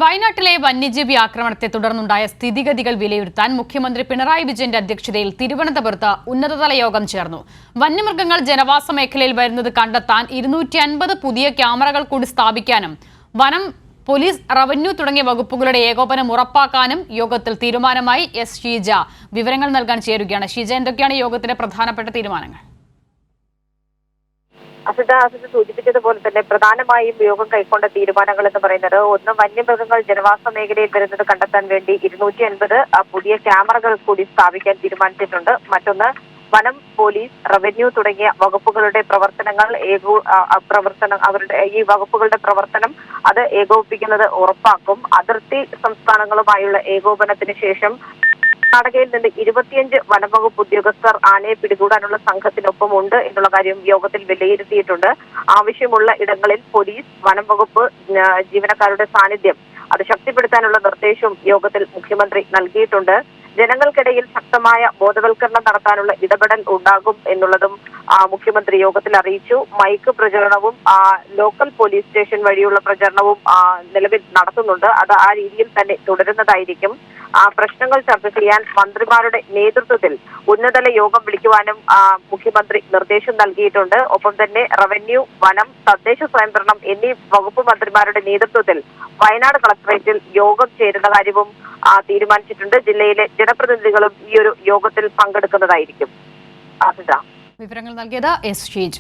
വയനാട്ടിലെ വന്യജീവി ആക്രമണത്തെ തുടർന്നുണ്ടായ സ്ഥിതിഗതികൾ വിലയിരുത്താൻ മുഖ്യമന്ത്രി പിണറായി വിജയന്റെ അധ്യക്ഷതയിൽ തിരുവനന്തപുരത്ത് ഉന്നതതല യോഗം ചേർന്നു. വന്യമൃഗങ്ങൾ ജനവാസ മേഖലയിൽ വരുന്നത് കണ്ടെത്താൻ 250 പുതിയ ക്യാമറകൾ കൂടി സ്ഥാപിക്കാനും വനം, പോലീസ്, റവന്യൂ തുടങ്ങിയ വകുപ്പുകളുടെ ഏകോപനം ഉറപ്പാക്കാനും യോഗത്തിൽ തീരുമാനമായി. എസ് ഷീജ വിവരങ്ങൾ നൽകാൻ ചേരുകയാണ്. ഷീജ, എന്തൊക്കെയാണ് യോഗത്തിലെ പ്രധാനപ്പെട്ട തീരുമാനങ്ങൾ? അസിത സൂചിപ്പിച്ചതുപോലെ തന്നെ പ്രധാനമായും യോഗം കൈക്കൊണ്ട തീരുമാനങ്ങൾ എന്ന് പറയുന്നത്, ഒന്ന്, വന്യമൃഗങ്ങൾ ജനവാസ മേഖലയിൽ വരുന്നത് കണ്ടെത്താൻ വേണ്ടി 250 പുതിയ ക്യാമറകൾ കൂടി സ്ഥാപിക്കാൻ തീരുമാനിച്ചിട്ടുണ്ട്. മറ്റൊന്ന്, വനം, പോലീസ്, റവന്യൂ തുടങ്ങിയ വകുപ്പുകളുടെ അവരുടെ ഈ വകുപ്പുകളുടെ പ്രവർത്തനം അത് ഏകോപിപ്പിക്കുന്നത് ഉറപ്പാക്കും. അതിർത്തി സംസ്ഥാനങ്ങളുമായുള്ള ഏകോപനത്തിന് ശേഷം കർണാടകയിൽ നിന്ന് 25 വനംവകുപ്പ് ഉദ്യോഗസ്ഥർ ആനയെ പിടികൂടാനുള്ള സംഘത്തിനൊപ്പം ഉണ്ട് എന്നുള്ള കാര്യം യോഗത്തിൽ വിലയിരുത്തിയിട്ടുണ്ട്. ആവശ്യമുള്ള ഇടങ്ങളിൽ പോലീസ്, വനംവകുപ്പ് ജീവനക്കാരുടെ സാന്നിധ്യം അത് ശക്തിപ്പെടുത്താനുള്ള നിർദ്ദേശവും യോഗത്തിൽ മുഖ്യമന്ത്രി നൽകിയിട്ടുണ്ട്. ജനങ്ങൾക്കിടയിൽ ശക്തമായ ബോധവൽക്കരണം നടത്താനുള്ള ഇടപെടൽ ഉണ്ടാകും എന്നുള്ളതും മുഖ്യമന്ത്രി യോഗത്തിൽ അറിയിച്ചു. മൈക്ക് പ്രചരണവും ലോക്കൽ പോലീസ് സ്റ്റേഷൻ വഴിയുള്ള പ്രചരണവും നിലവിൽ നടത്തുന്നുണ്ട്. അത് ആ രീതിയിൽ തന്നെ തുടരുന്നതായിരിക്കും. പ്രശ്നങ്ങൾ ചർച്ച ചെയ്യാൻ മന്ത്രിമാരുടെ നേതൃത്വത്തിൽ ഉന്നതതല യോഗം വിളിക്കുവാനും മുഖ്യമന്ത്രി നിർദ്ദേശം നൽകിയിട്ടുണ്ട്. ഒപ്പം തന്നെ റവന്യൂ, വനം, തദ്ദേശ സ്വയംഭരണം എന്നീ വകുപ്പ് മന്ത്രിമാരുടെ നേതൃത്വത്തിൽ വയനാട് കളക്ടറേറ്റിൽ യോഗം ചേരുന്ന കാര്യവും തീരുമാനിച്ചിട്ടുണ്ട്. ജില്ലയിലെ ജനപ്രതിനിധികളും ഈ ഒരു യോഗത്തിൽ പങ്കെടുക്കുന്നതായിരിക്കും. വിവരങ്ങൾ നൽകിയത് എസ് ഷീജ.